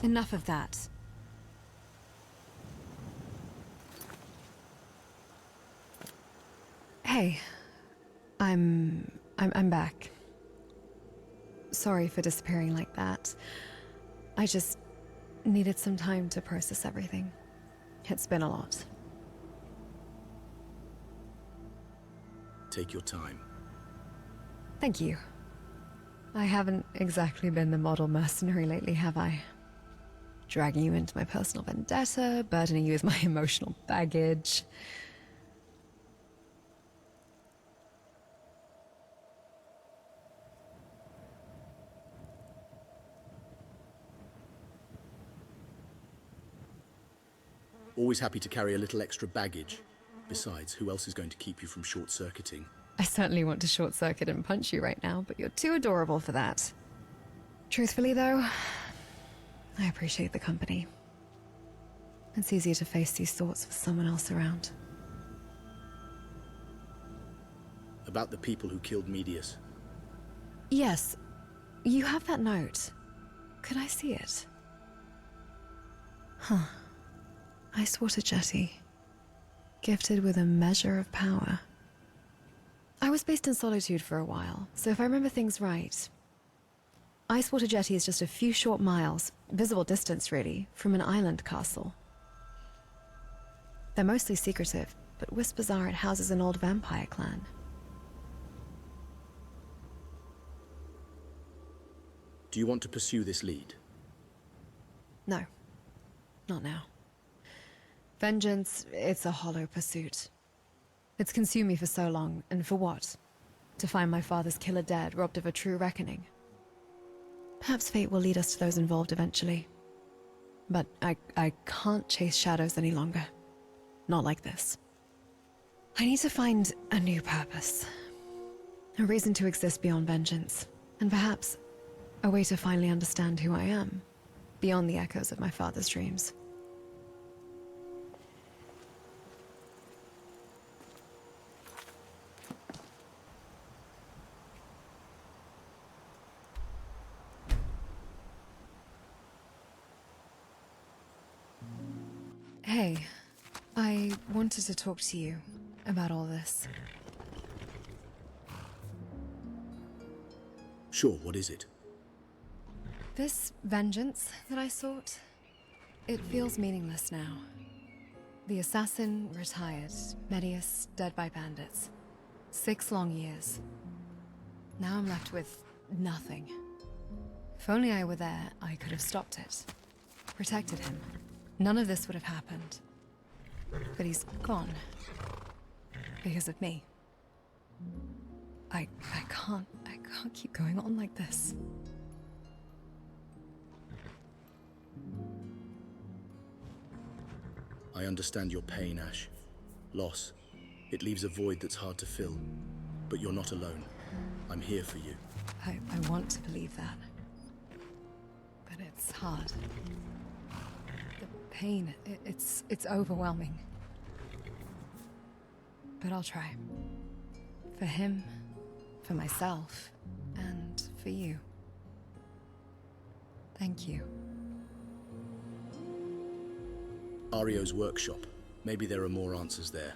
enough of that. Hey, I'm back. Sorry for disappearing like that. I just needed some time to process everything. It's been a lot. Take your time. Thank you. I haven't exactly been the model mercenary lately, have I? Dragging you into my personal vendetta, burdening you with my emotional baggage. Always happy to carry a little extra baggage. Besides, who else is going to keep you from short-circuiting? I certainly want to short-circuit and punch you right now, but you're too adorable for that. Truthfully, though, I appreciate the company. It's easier to face these thoughts with someone else around. About the people who killed Medius. Yes, you have that note. Could I see it? Huh. Icewater jetty. Gifted with a measure of power. I was based in Solitude for a while, so if I remember things right, Icewater jetty is just a few short miles, visible distance really, from an island castle. They're mostly secretive, but whispers are it houses an old vampire clan. Do you want to pursue this lead? No. Not now. Vengeance, it's a hollow pursuit. It's consumed me for so long, and for what? To find my father's killer dead, robbed of a true reckoning. Perhaps fate will lead us to those involved eventually. But I can't chase shadows any longer. Not like this. I need to find a new purpose. A reason to exist beyond vengeance. And perhaps a way to finally understand who I am, beyond the echoes of my father's dreams. Hey, I wanted to talk to you about all this. Sure, what is it? This vengeance that I sought, it feels meaningless now. The assassin retired, Medius dead by bandits. 6 long years. Now I'm left with nothing. If only I were there, I could have stopped it. Protected him. None of this would have happened. But he's gone. Because of me. I can't keep going on like this. I understand your pain, Ashe. Loss. It leaves a void that's hard to fill. But you're not alone. I'm here for you. I want to believe that. But it's hard. The pain, it's overwhelming. But I'll try. For him, for myself, and for you. Thank you. Ario's workshop. Maybe there are more answers there.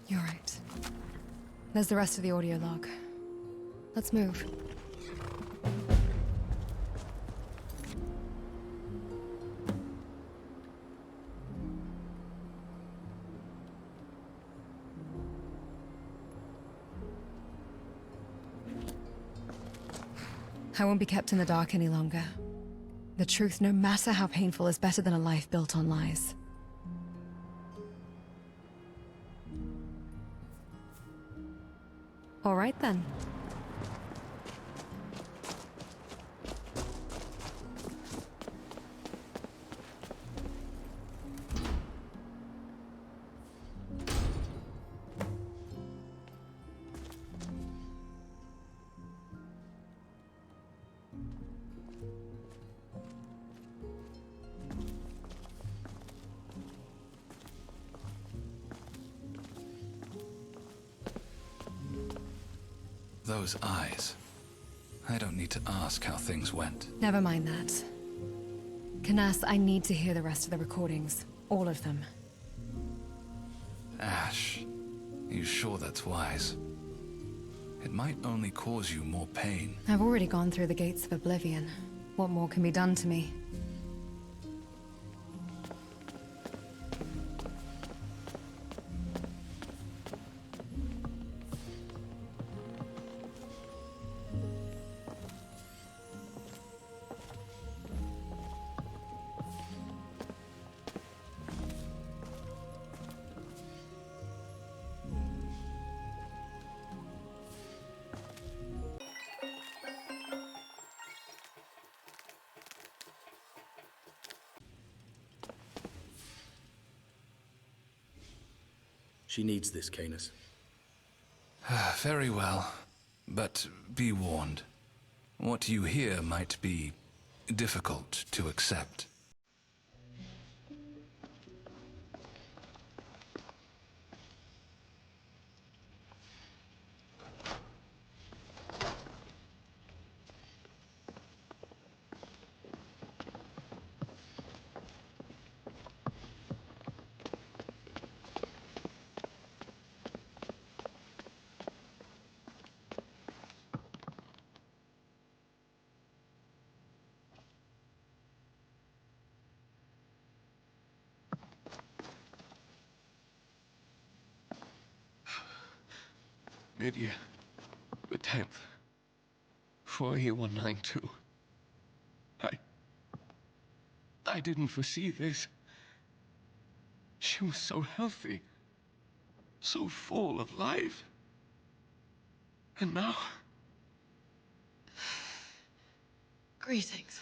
You're right. There's the rest of the audio log. Let's move. I won't be kept in the dark any longer. The truth, no matter how painful, is better than a life built on lies. All right, then. Those eyes. I don't need to ask how things went. Never mind that. Canas, I need to hear the rest of the recordings. All of them. Ashe, you sure that's wise? It might only cause you more pain. I've already gone through the gates of Oblivion. What more can be done to me? She needs this, Canis. Very well, but be warned. What you hear might be difficult to accept. Mid-year, the 10th, 4E192. I didn't foresee this. She was so healthy, so full of life. And now... Greetings.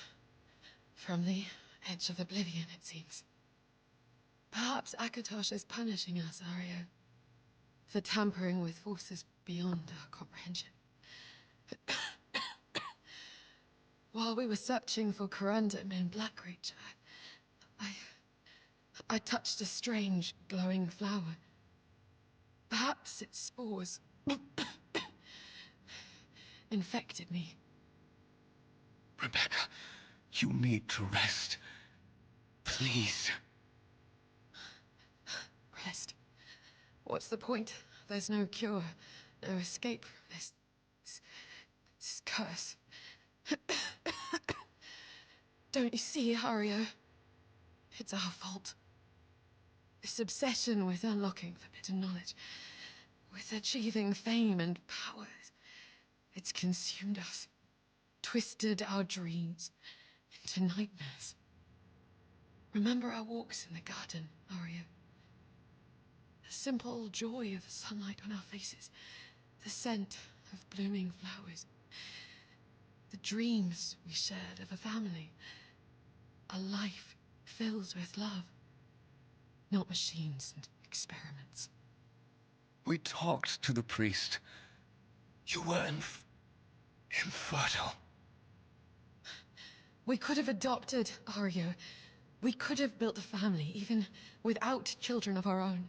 From the edge of Oblivion, it seems. Perhaps Akatosh is punishing us, Arya, for tampering with forces beyond our comprehension. While we were searching for Corundum in Blackreach, I touched a strange, glowing flower. Perhaps its spores infected me. Rebecca, you need to rest. Please. Rest. What's the point? There's no cure, no escape from this curse. Don't you see, Hario? It's our fault. This obsession with unlocking forbidden knowledge, with achieving fame and power, it's consumed us, twisted our dreams into nightmares. Remember our walks in the garden, Hario? The simple joy of sunlight on our faces, the scent of blooming flowers, the dreams we shared of a family, a life filled with love, not machines and experiments. We talked to the priest. You were infertile. We could have adopted Aryo. We could have built a family, even without children of our own.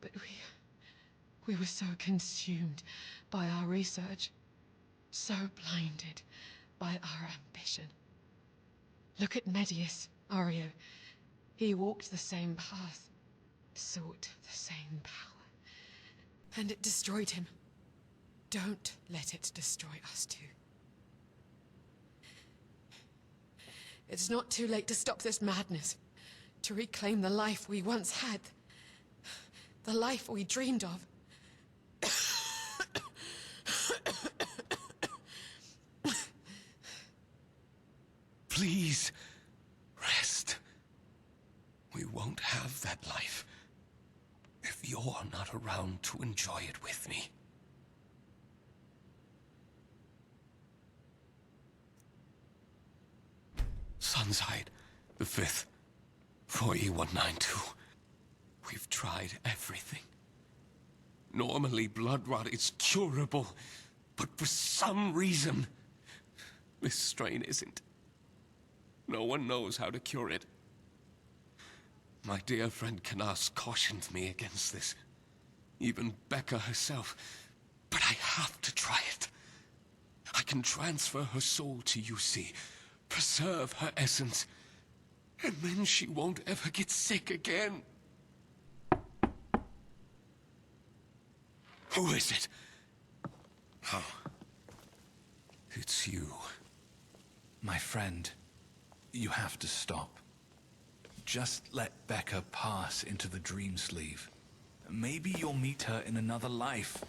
But we were so consumed by our research, so blinded by our ambition. Look at Medius, Aryo. He walked the same path, sought the same power, and it destroyed him. Don't let it destroy us too. It's not too late to stop this madness, to reclaim the life we once had, the life we dreamed of. Please, rest. We won't have that life if you're not around to enjoy it with me. Sunside, the 5th, 4E192. We've tried everything. Normally, blood rot is curable, but for some reason, this strain isn't. No one knows how to cure it. My dear friend Canas cautioned me against this. Even Becca herself. But I have to try it. I can transfer her soul to you, see, preserve her essence, and then she won't ever get sick again. Who is it? Oh. It's you. My friend, you have to stop. Just let Becca pass into the dream sleeve. Maybe you'll meet her in another life.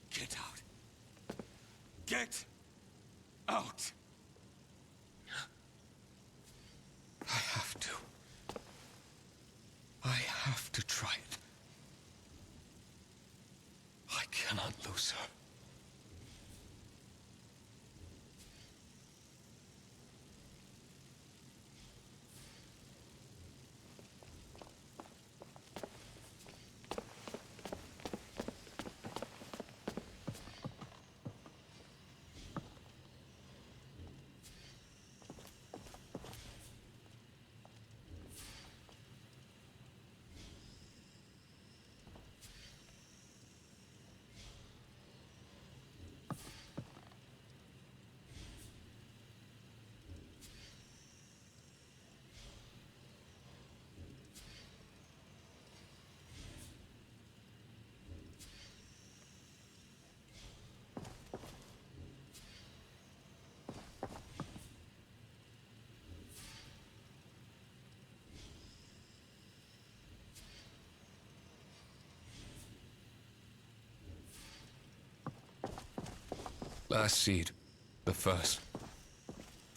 Get out. Get out. I have to. I have to try it. I cannot lose her. Last seed. The first.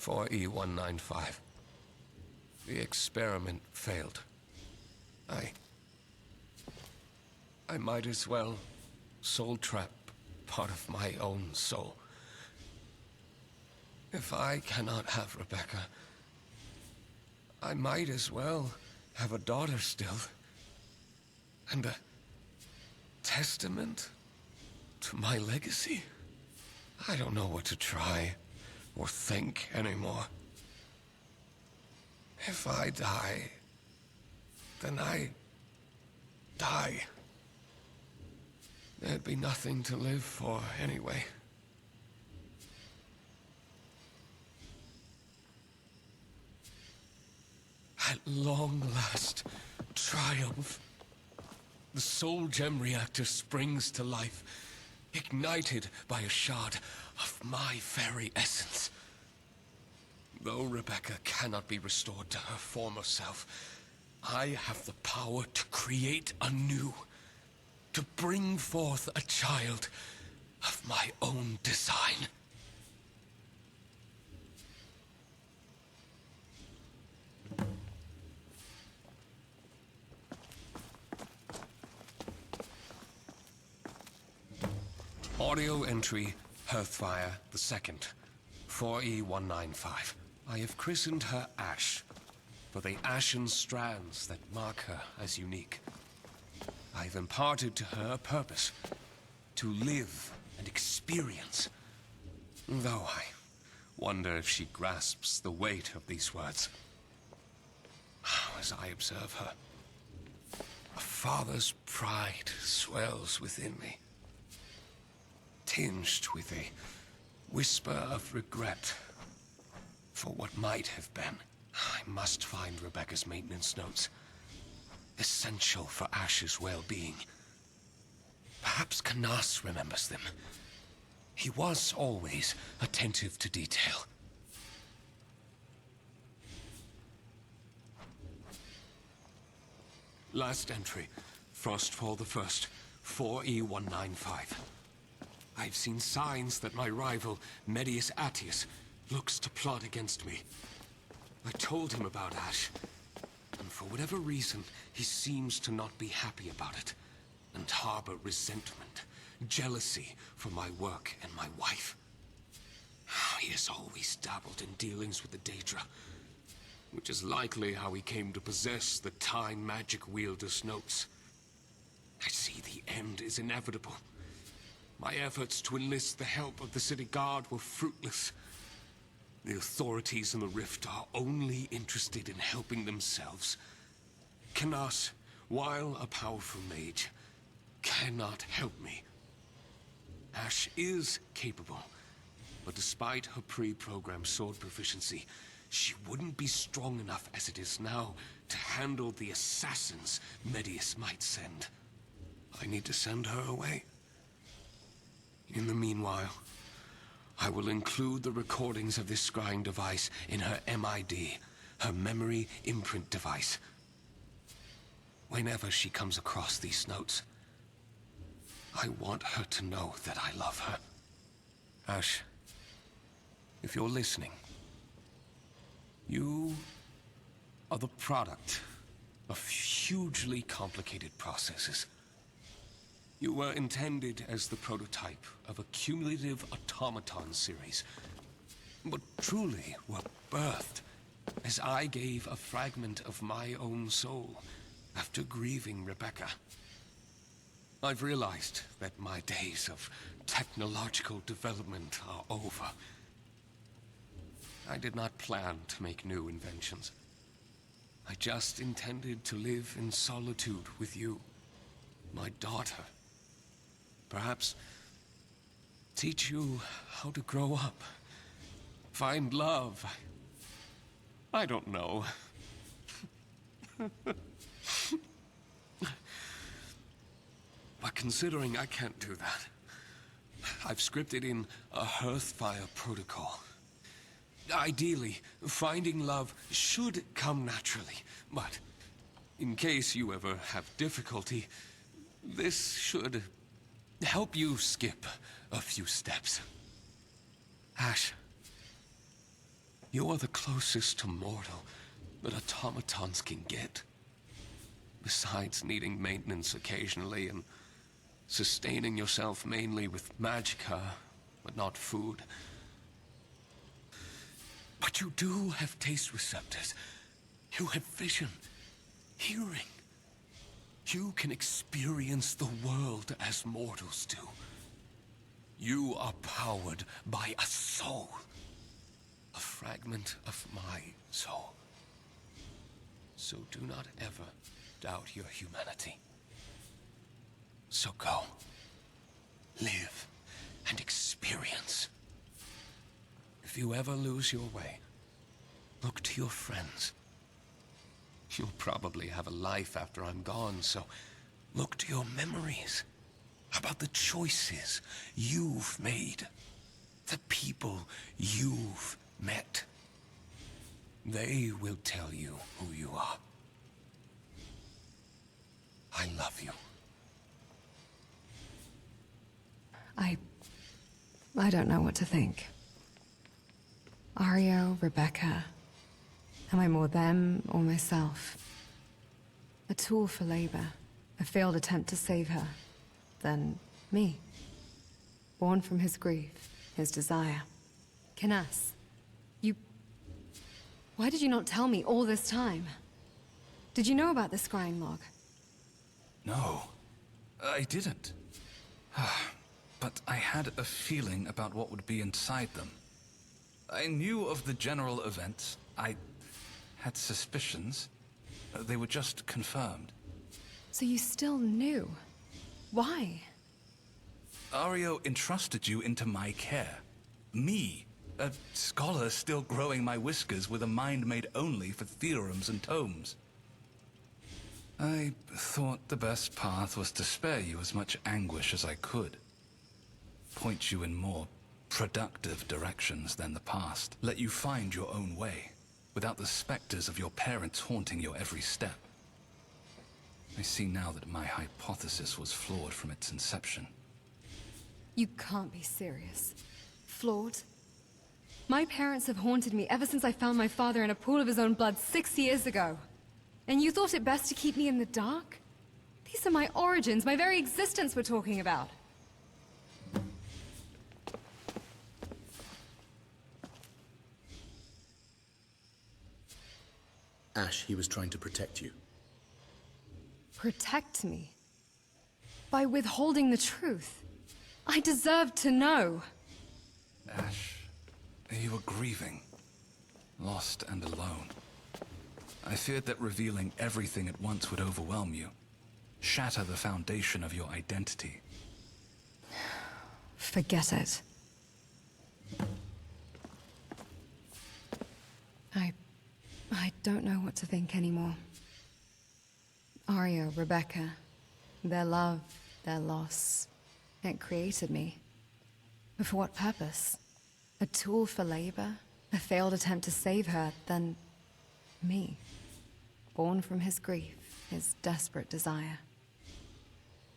4E195. The experiment failed. I might as well soul trap part of my own soul. If I cannot have Rebecca, I might as well have a daughter still. And a testament to my legacy. I don't know what to try or think anymore. If I die, then I die. There'd be nothing to live for anyway. At long last, triumph. The soul gem reactor springs to life, ignited by a shard of my very essence. Though Rebecca cannot be restored to her former self, I have the power to create anew, to bring forth a child of my own design. Audio entry, Hearthfire the Second, 4E195. I have christened her Ashe, for the ashen strands that mark her as unique. I have imparted to her a purpose, to live and experience. Though I wonder if she grasps the weight of these words. As I observe her, a father's pride swells within me, tinged with a whisper of regret for what might have been. I must find Rebecca's maintenance notes, essential for Ashe's well-being. Perhaps Canas remembers them. He was always attentive to detail. Last entry, Frostfall the First, 4E195. I've seen signs that my rival, Medius Attius, looks to plot against me. I told him about Ashe, and for whatever reason, he seems to not be happy about it, and harbor resentment, jealousy for my work and my wife. He has always dabbled in dealings with the Daedra, which is likely how he came to possess the Time magic wielder's notes. I see the end is inevitable. My efforts to enlist the help of the city guard were fruitless. The authorities in the Rift are only interested in helping themselves. Canas, while a powerful mage, cannot help me. Ashe is capable, But despite her pre-programmed sword proficiency, she wouldn't be strong enough as it is now to handle the assassins Medius might send. I need to send her away. In the meanwhile, I will include the recordings of this scrying device in her MID, her memory imprint device. Whenever she comes across these notes, I want her to know that I love her. Ashe, if you're listening, you are the product of hugely complicated processes. You were intended as the prototype of a cumulative automaton series, but truly were birthed as I gave a fragment of my own soul after grieving Rebecca. I've realized that my days of technological development are over. I did not plan to make new inventions. I just intended to live in solitude with you, my daughter. Perhaps teach you how to grow up, find love. I don't know. But considering I can't do that, I've scripted in a Hearthfire protocol. Ideally, finding love should come naturally, but in case you ever have difficulty, this should help you skip a few steps. Ashe, you are the closest to mortal that automatons can get. Besides needing maintenance occasionally and sustaining yourself mainly with magicka, but not food. But you do have taste receptors. You have vision, hearing. You can experience the world as mortals do. You are powered by a soul. A fragment of my soul. So do not ever doubt your humanity. So go. Live and experience. If you ever lose your way, look to your friends. You'll probably have a life after I'm gone, so look to your memories about the choices you've made, the people you've met. They will tell you who you are. I love you. I don't know what to think. Ario, Rebecca. Am I more them or myself? A tool for labor, a failed attempt to save her. Then me. Born from his grief, his desire. Canas, why did you not tell me all this time? Did you know about the scrying log? No, I didn't. But I had a feeling about what would be inside them. I knew of the general events. I had suspicions. They were just confirmed. So you still knew? Why? Ario entrusted you into my care. Me, a scholar still growing my whiskers with a mind made only for theorems and tomes. I thought the best path was to spare you as much anguish as I could. Point you in more productive directions than the past. Let you find your own way, without the specters of your parents haunting your every step. I see now that my hypothesis was flawed from its inception. You can't be serious. Flawed? My parents have haunted me ever since I found my father in a pool of his own blood 6 years ago. And you thought it best to keep me in the dark? These are my origins, my very existence we're talking about. Ashe, he was trying to protect you. Protect me? By withholding the truth? I deserve to know. Ashe, you were grieving, lost and alone. I feared that revealing everything at once would overwhelm you, shatter the foundation of your identity. Forget it. don't know what to think anymore. Ario, Rebecca, their love, their loss, it created me. But for what purpose? A tool for labor? A failed attempt to save her, then me. Born from his grief, his desperate desire.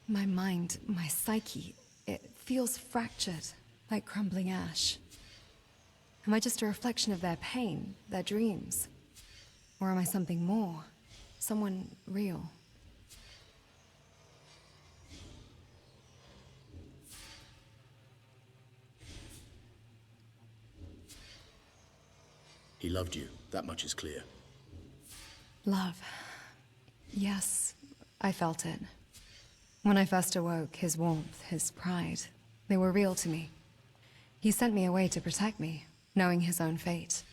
My mind, my psyche, it feels fractured, like crumbling ash. Am I just a reflection of their pain, their dreams? Or am I something more? Someone real? He loved you, that much is clear. Love. Yes, I felt it. When I first awoke, his warmth, his pride, they were real to me. He sent me away to protect me, knowing his own fate.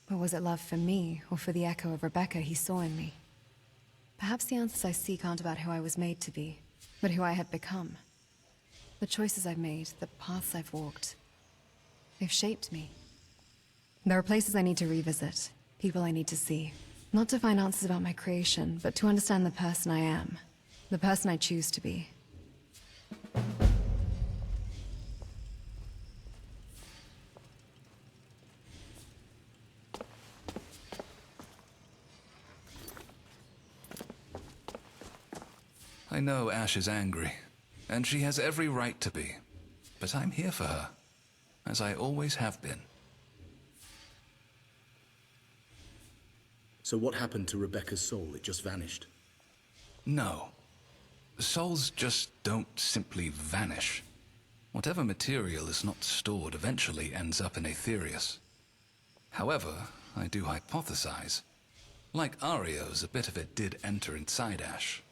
But was it love for me, or for the echo of Rebecca he saw in me? Perhaps the answers I seek aren't about who I was made to be, but who I have become. The choices I've made, the paths I've walked, they've shaped me. There are places I need to revisit, people I need to see. Not to find answers about my creation, but to understand the person I am. The person I choose to be. I know Ashe is angry, and she has every right to be. But I'm here for her, as I always have been. So what happened to Rebecca's soul? It just vanished. No. Souls just don't simply vanish. Whatever material is not stored eventually ends up in Aetherius. However, I do hypothesize. Like Ario's, a bit of it did enter inside Ashe.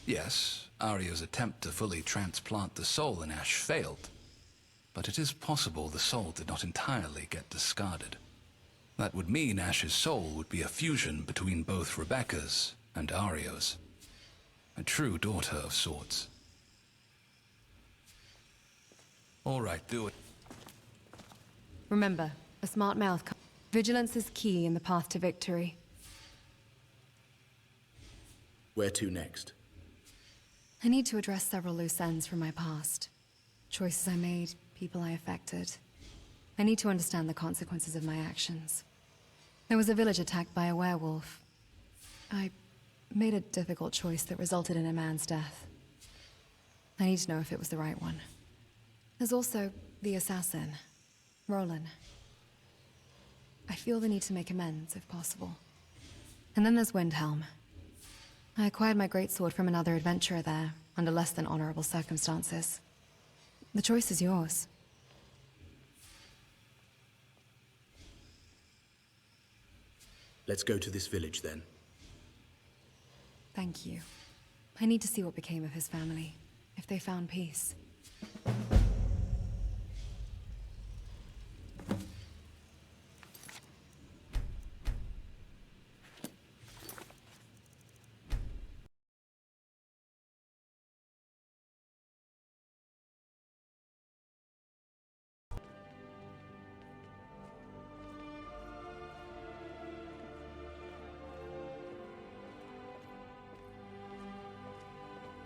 Yes, Ario's attempt to fully transplant the soul in Ashe failed. But it is possible the soul did not entirely get discarded. That would mean Ashe's soul would be a fusion between both Rebecca's and Ario's. A true daughter of sorts. All right, do it. Remember, a smart mouth. Vigilance is key in the path to victory. Where to next? I need to address several loose ends from my past. Choices I made, people I affected. I need to understand the consequences of my actions. There was a village attacked by a werewolf. I made a difficult choice that resulted in a man's death. I need to know if it was the right one. There's also the assassin, Roland. I feel the need to make amends, if possible. And then there's Windhelm. I acquired my greatsword from another adventurer there, under less than honorable circumstances. The choice is yours. Let's go to this village then. Thank you. I need to see what became of his family, if they found peace.